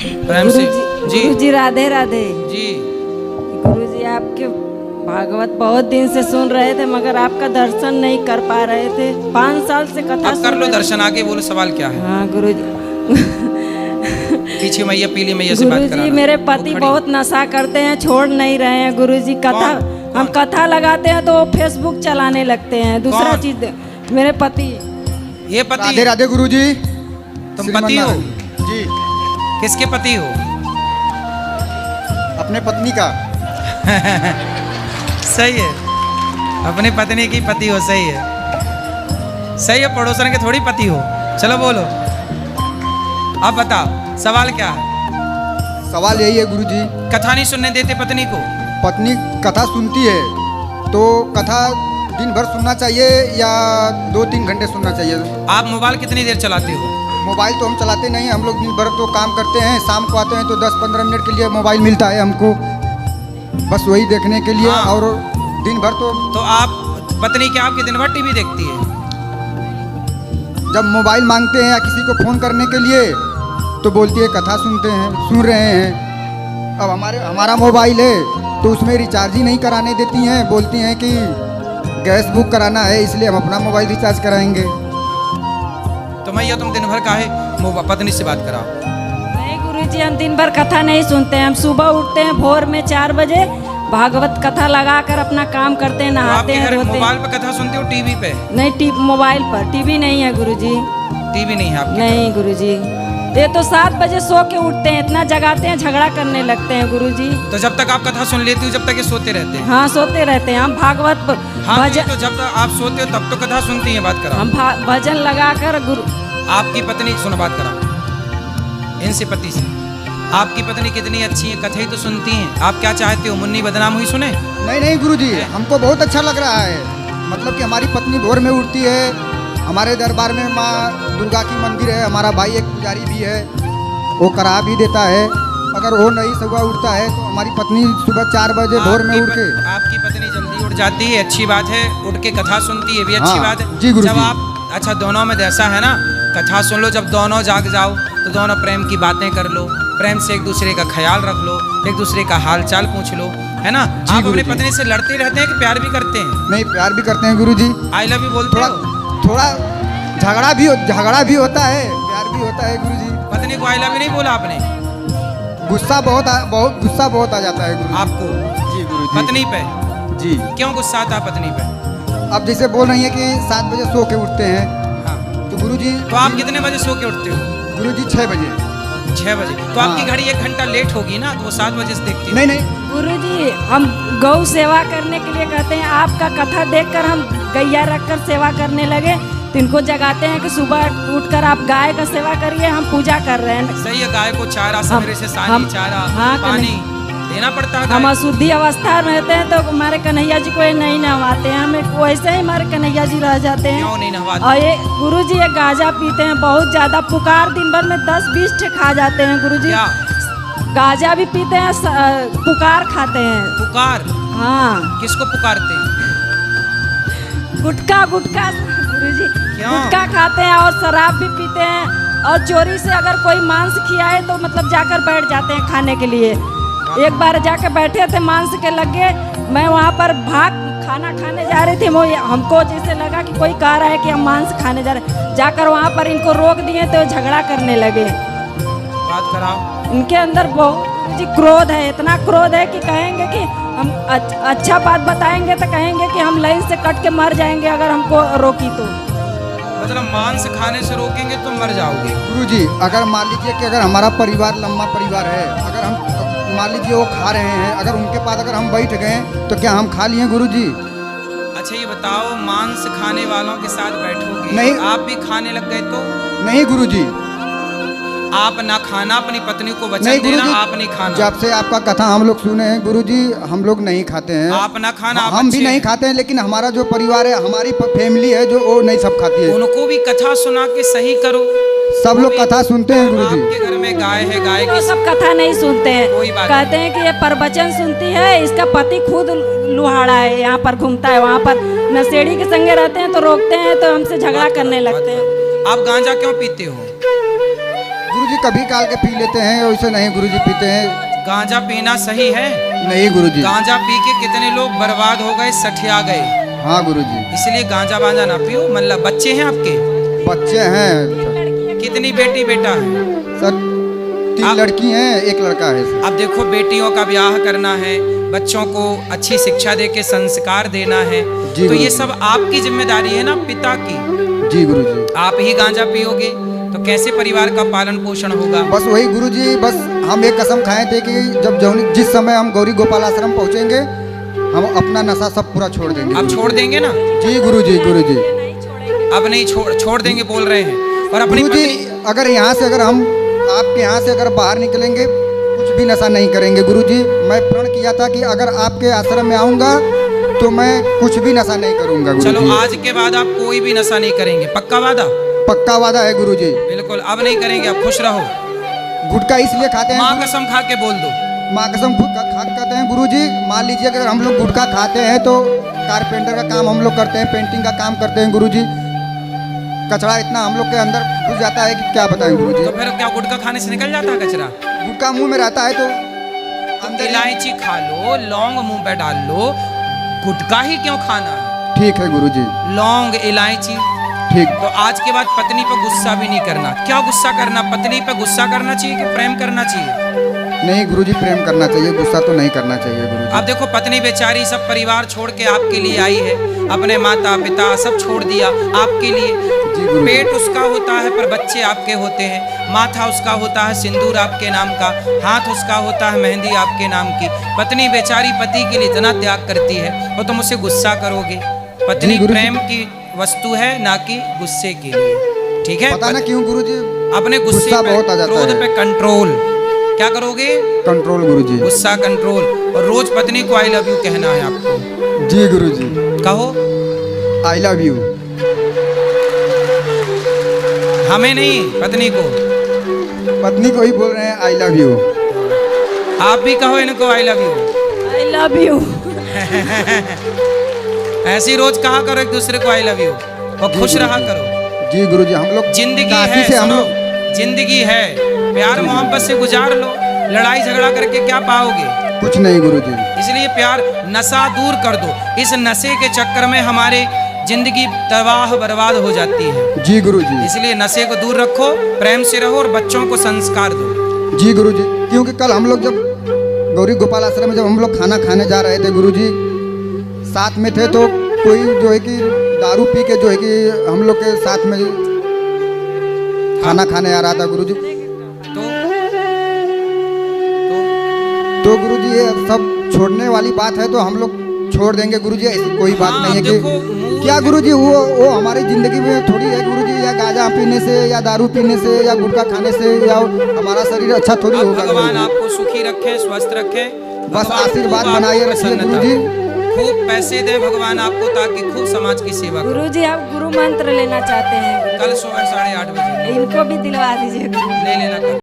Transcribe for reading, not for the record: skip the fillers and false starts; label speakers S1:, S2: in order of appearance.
S1: प्रेम से जी
S2: गुरुजी राधे राधे।
S1: जी।
S2: गुरुजी आपके भागवत बहुत दिन से सुन रहे थे मगर आपका दर्शन नहीं कर पा रहे थे। 5 साल से कथा
S1: अब कर लो दर्शन, आगे बोलो सवाल क्या है।
S2: हाँ गुरुजी।
S1: पीछे मैया पीली मैया से बात
S2: गुरुजी
S1: कराना।
S2: मेरे पति बहुत नशा करते हैं, छोड़ नहीं रहे हैं गुरुजी। कथा हम कथा लगाते हैं तो वो फेसबुक चलाने लगते हैं। दूसरा चीज मेरे पति।
S1: ये पति?
S3: राधे राधे गुरुजी।
S1: तुम पति हो?
S3: जी।
S1: किसके पति हो?
S3: अपने पत्नी का।
S1: सही है, अपने पत्नी की पति हो। सही है, सही है। पड़ोसन के थोड़ी पति हो। चलो बोलो, अब बताओ सवाल क्या है।
S3: सवाल यही है गुरुजी,
S1: कथा नहीं सुनने देते पत्नी को?
S3: पत्नी कथा सुनती है तो कथा दिन भर सुनना चाहिए या 2-3 घंटे सुनना चाहिए?
S1: आप मोबाइल कितनी देर चलाते हो?
S3: मोबाइल तो हम चलाते नहीं, हम लोग दिन भर तो काम करते हैं। शाम को आते हैं तो 10-15 मिनट के लिए मोबाइल मिलता है हमको, बस वही देखने के लिए।
S1: हाँ।
S3: और दिन भर तो
S1: आप पत्नी क्या आपके दिन भर टीवी देखती है?
S3: जब मोबाइल मांगते हैं या किसी को फ़ोन करने के लिए तो बोलती है कथा सुन रहे हैं। अब हमारा मोबाइल है तो उसमें रिचार्ज ही नहीं कराने देती हैं, बोलती हैं कि गैस बुक कराना है इसलिए हम अपना मोबाइल रिचार्ज कराएंगे।
S1: तो मैया तुम दिन भर काहे पत्नी से बात कराओ?
S2: नहीं गुरुजी, हम दिन भर कथा नहीं सुनते हैं। हम सुबह उठते हैं भोर में 4 बजे, भागवत कथा लगाकर अपना काम करते हैं, नहाते हैं, धोते हैं।
S1: मोबाइल पे कथा सुनते हो टीवी पे?
S2: नहीं, मोबाइल पर। टीवी नहीं है गुरुजी।
S1: टीवी नहीं है आपके?
S2: नहीं गुरुजी, ये तो 7 बजे सो के उठते हैं, इतना जगाते हैं, झगड़ा करने लगते हैं गुरुजी।
S1: तो जब तक आप कथा सुन लेती हो जब तक ये सोते रहते हैं?
S2: हाँ सोते रहते हैं हम भागवत
S1: हाँ,
S2: भजन।
S1: तो जब तक आप सोते हो तब तो कथा सुनती हैं। बात करो।
S2: हम भजन लगाकर गुरु।
S1: आपकी पत्नी, सुनो बात कराओ इनसे, पति से। आपकी पत्नी कितनी अच्छी है, कथा ही तो सुनती हैं। आप क्या चाहते हो, मुन्नी बदनाम हुई सुने?
S3: नहीं गुरुजी, हमको बहुत अच्छा लग रहा है। मतलब कि हमारी पत्नी भोर में उठती है, हमारे दरबार में माँ दुर्गा की मंदिर है, हमारा भाई एक पुजारी भी है, वो करा भी देता है। अगर वो नहीं सुबह उठता है तो हमारी पत्नी सुबह 4 बजे भोर में उठ के।
S1: आपकी पत्नी जल्दी उठ जाती है, अच्छी बात है। उठ के कथा सुनती है भी अच्छी बात है।
S3: जी गुरुजी।
S1: जब आप, अच्छा दोनों में ऐसा है ना, कथा सुन लो, जब दोनों जाग जाओ तो दोनों प्रेम की बातें कर लो, प्रेम से एक दूसरे का ख्याल रख लो, एक दूसरे का हाल चाल पूछ लो, है ना। आप अपनी पत्नी से लड़ते रहते हैं कि प्यार भी करते हैं?
S3: नहीं, प्यार भी करते हैं गुरुजी।
S1: आई लव यू बोलते हो?
S3: थोड़ा झगड़ा भी होता है, प्यार भी होता है गुरुजी।
S1: पत्नी को आई लव यू नहीं बोला आपने?
S3: गुस्सा बहुत आ जाता है गुरुजी।
S1: आपको?
S3: जी गुरुजी।
S1: पत्नी पे?
S3: जी।
S1: क्यों गुस्सा आता है पत्नी पे?
S3: अब जैसे बोल रही है कि 7 बजे सो के उठते हैं।
S1: हाँ।
S3: तो गुरुजी।
S1: तो आप कितने बजे सो के उठते हो?
S3: गुरुजी 6 बजे।
S1: 6 बजे? तो आपकी घड़ी 1 घंटा लेट होगी ना, तो वो 7 बजे से देखती है।
S3: नहीं
S2: गुरुजी, हम गौ सेवा करने के लिए कहते हैं। आपका कथा देखकर हम गैया रखकर सेवा करने लगे, तो इनको जगाते हैं कि सुबह उठकर आप गाय का सेवा करिए, हम पूजा कर रहे हैं।
S1: सही है, गाय को चारा सवेरे से सानी चारा,
S2: हाँ,
S1: पानी देना पड़ता है।
S2: हम अशुद्धि अवस्था में रहते हैं तो हमारे कन्हैया जी को ये नहीं नहवाते हैं, हमें वैसे ही हमारे कन्हैया जी रह जाते हैं।
S1: क्यों नहीं नहवाते?
S2: और ये गुरुजी ये गांजा पीते हैं बहुत ज्यादा, पुकार दिन भर में 10-20 ठे खा जाते हैं गुरुजी।
S1: क्या?
S2: गांजा भी पीते हैं, पुकार खाते हैं।
S1: पुकार?
S2: हाँ।
S1: किसको पुकारते हैं?
S2: गुटखा गुरुजी,
S1: क्यों?
S2: गुटखा खाते हैं और शराब भी पीते हैं, और चोरी से अगर कोई मांस खियाए तो मतलब जाकर बैठ जाते हैं खाने के लिए। एक बार जाकर बैठे थे, मांस के लगे, मैं वहाँ पर खाना खाने जा रही थी, वो हमको जैसे लगा कि कोई कह रहा है कि हम मांस खाने जा रहे हैं, जाकर वहाँ पर इनको रोक दिए तो झगड़ा करने लगे।
S1: बात कराओ।
S2: इनके अंदर बहुत जी क्रोध है, इतना क्रोध है कि कहेंगे कि हम अच्छा बात बताएंगे तो कहेंगे कि हम लाइन से कट के मर जाएंगे अगर हमको रोकी तो।
S1: मतलब मांस खाने से रोकेंगे तो मर जाओगे?
S3: गुरुजी, अगर मान लीजिए कि अगर हमारा परिवार लंबा परिवार है, अगर हम मान लीजिए वो खा रहे हैं, अगर उनके पास अगर हम बैठ गए तो क्या हम खा लिए गुरुजी?
S1: अच्छा ये बताओ, मांस खाने वालों के साथ बैठोगे?
S3: नहीं।
S1: आप भी खाने लग गए तो?
S3: नहीं गुरुजी।
S1: आप ना खाना, अपनी पत्नी को वचन देना आप नहीं खाना।
S3: जब से आपका कथा हम लोग सुने हैं गुरुजी, हम लोग नहीं खाते हैं।
S1: आप ना खाना,
S3: हम भी नहीं खाते हैं, लेकिन हमारा जो परिवार है, हमारी फैमिली है जो वो नहीं सब खाती है।
S1: उनको भी कथा सुना के सही करो।
S3: सब लोग कथा सुनते हैं गुरुजी।
S1: आपके घर में गाय है, गाय
S2: तो
S1: की
S2: सब कथा नहीं सुनते हैं,
S1: कोई बात
S2: कहते हैं कि ये प्रवचन सुनती है, इसका पति खुद लुहाड़ा है, यहाँ पर घूमता है, वहाँ पर नशेड़ी के संगे रहते हैं तो रोकते हैं तो हमसे झगड़ा करने लगते हैं।
S1: आप गांजा क्यों पीते हो?
S3: गुरुजी गुरुजी कभी काल के पी लेते हैं, वैसे नहीं गुरुजी पीते हैं।
S1: गांजा पीना सही है?
S3: नहीं गुरुजी।
S1: गांजा पी के कितने लोग बर्बाद हो गए, सठिया गए।
S3: हाँ गुरुजी।
S1: इसलिए गांजा बांजा ना पियो। मतलब बच्चे हैं आपके?
S3: बच्चे हैं।
S1: कितनी बेटी बेटा है?
S3: सर 3 लड़की हैं, 1 लड़का है सर।
S1: अब देखो, बेटियों का ब्याह करना है, बच्चों को अच्छी शिक्षा दे के संस्कार देना है,
S3: जी
S1: तो ये
S3: गुरुजी।
S1: सब आपकी जिम्मेदारी है ना, पिता की।
S3: जी गुरुजी।
S1: आप ही गांजा पियोगे तो कैसे परिवार का पालन पोषण होगा?
S3: बस वही गुरुजी, बस हम एक कसम खाए थे कि जिस समय हम गौरी गोपाल आश्रम पहुँचेंगे, हम अपना नशा सब पूरा छोड़ देंगे।
S1: आप छोड़ देंगे ना?
S3: जी गुरुजी। गुरुजी
S1: अब नहीं छोड़ देंगे बोल रहे हैं। और अपनी
S3: गुरुजी
S1: पत्नी,
S3: अगर यहाँ से, अगर हम आपके यहाँ से अगर बाहर निकलेंगे, कुछ भी नशा नहीं करेंगे गुरुजी। मैं प्रण किया था कि अगर आपके आश्रम में आऊँगा तो मैं कुछ भी नशा नहीं करूँगा गुरुजी।
S1: चलो आज के बाद आप कोई भी नशा नहीं करेंगे, पक्का वादा?
S3: पक्का वादा है गुरुजी।
S1: बिल्कुल, अब नहीं करेंगे, आप खुश रहो।
S3: गुटखा इसलिए खाते हैं,
S1: माँ कसम खा के बोल दो।
S3: माँ कसम खा कहते हैं गुरुजी। मान लीजिए अगर हम लोग गुटखा खाते हैं तो कारपेंटर का काम हम लोग करते हैं, पेंटिंग का काम करते हैं गुरुजी। कचरा इतना हम लोग के अंदर घुस जाता है कि क्या बताएं गुरुजी।
S1: तो फिर क्या गुटखा खाने से निकल जाता है कचरा?
S3: गुटखा मुंह में रहता है तो अंदर
S1: इलायची खा लो, लौंग मुंह पे डाल लो, गुटखा ही क्यों खाना है?
S3: ठीक है गुरुजी।
S1: लौंग इलायची।
S3: ठीक।
S1: तो आज के बाद पत्नी पे गुस्सा भी नहीं करना। क्या गुस्सा करना? पत्नी पे गुस्सा करना चाहिए कि प्रेम करना चाहिए?
S3: नहीं गुरुजी, प्रेम करना चाहिए, गुस्सा तो नहीं करना चाहिए गुरुजी।
S1: अब देखो, पत्नी बेचारी सब परिवार छोड़ के आपके लिए आई है, अपने माता पिता सब छोड़ दिया आपके लिए।
S3: जी गुरुजी।
S1: पेट उसका होता है पर बच्चे आपके होते हैं, माथा उसका होता है सिंदूर आपके नाम का, हाथ उसका होता है मेहंदी आपके नाम की। पत्नी बेचारी पति के लिए इतना त्याग करती है, और तुम उसे गुस्सा करोगे? पत्नी
S3: गुरुजी।
S1: प्रेम की वस्तु है, ना कि गुस्से के लिए। ठीक है?
S3: पता ना क्यों गुरुजी
S1: अपने गुस्से
S3: गुस्सा
S1: पे,
S3: बहुत आ जाता
S1: क्रोध
S3: है।
S1: पे कंट्रोल। क्या करोगे?
S3: कंट्रोल गुरुजी।
S1: गुस्सा कंट्रोल। और रोज पत्नी को आई लव यू कहना है आपको।
S3: जी गुरुजी।
S1: कहो।
S3: I love you.
S1: हमें नहीं, पत्नी को।
S3: पत्नी को ही बोल रहे हैं आई लव यू।
S1: आप भी कहो इनको I love you.
S2: I love you.
S1: ऐसी रोज कहा करो एक दूसरे को आई लव यू, और खुश रहा करो।
S3: जी गुरुजी। हम लोग
S1: जिंदगी
S3: काशी
S1: है,
S3: से हम
S1: सुनो,
S3: लोग
S1: जिंदगी है, प्यार मोहब्बत से गुजार लो। लड़ाई झगड़ा करके क्या पाओगे?
S3: कुछ नहीं गुरुजी।
S1: इसलिए प्यार, नशा दूर कर दो। इस नशे के चक्कर में हमारे जिंदगी तबाह बर्बाद हो जाती है।
S3: जी गुरुजी।
S1: इसलिए नशे को दूर रखो, प्रेम से रहो, और बच्चों को संस्कार दो।
S3: जी गुरुजी। क्योंकि कल हम लोग जब गौरी गोपाल आश्रम में जब हम लोग खाना खाने जा रहे थे गुरुजी, साथ में थे, तो कोई जो है कि दारू पी के जो है कि हम लोग के साथ में खाना खाने आ रहा था गुरुजी। तो गुरुजी ये सब छोड़ने वाली बात है, तो हम लोग छोड़ देंगे गुरुजी, ऐसी कोई बात नहीं है कि क्या गुरुजी। वो हमारी जिंदगी में थोड़ी है गुरुजी, या गांजा पीने से, या दारू पीने से, या गुटखा खाने से, या हमारा शरीर अच्छा थोड़ी
S1: अब
S3: होगा
S1: भगवान
S3: गुरुजी।
S1: आपको सुखी रखे, स्वस्थ रखे।
S3: बस
S1: भगवान
S3: आशीर्वाद
S1: खूब
S3: बनाए
S1: आपको
S3: रखिए
S1: प्रसन्नता
S3: गुरुजी।
S1: दे। खूब पैसे दे भगवान आपको, ताकि खूब समाज की सेवा करो।
S2: गुरुजी आप गुरु मंत्र लेना चाहते हैं?
S1: कल सुबह 8:30 बजे
S2: इनको भी दिलवा दीजिए।
S1: ले लेना।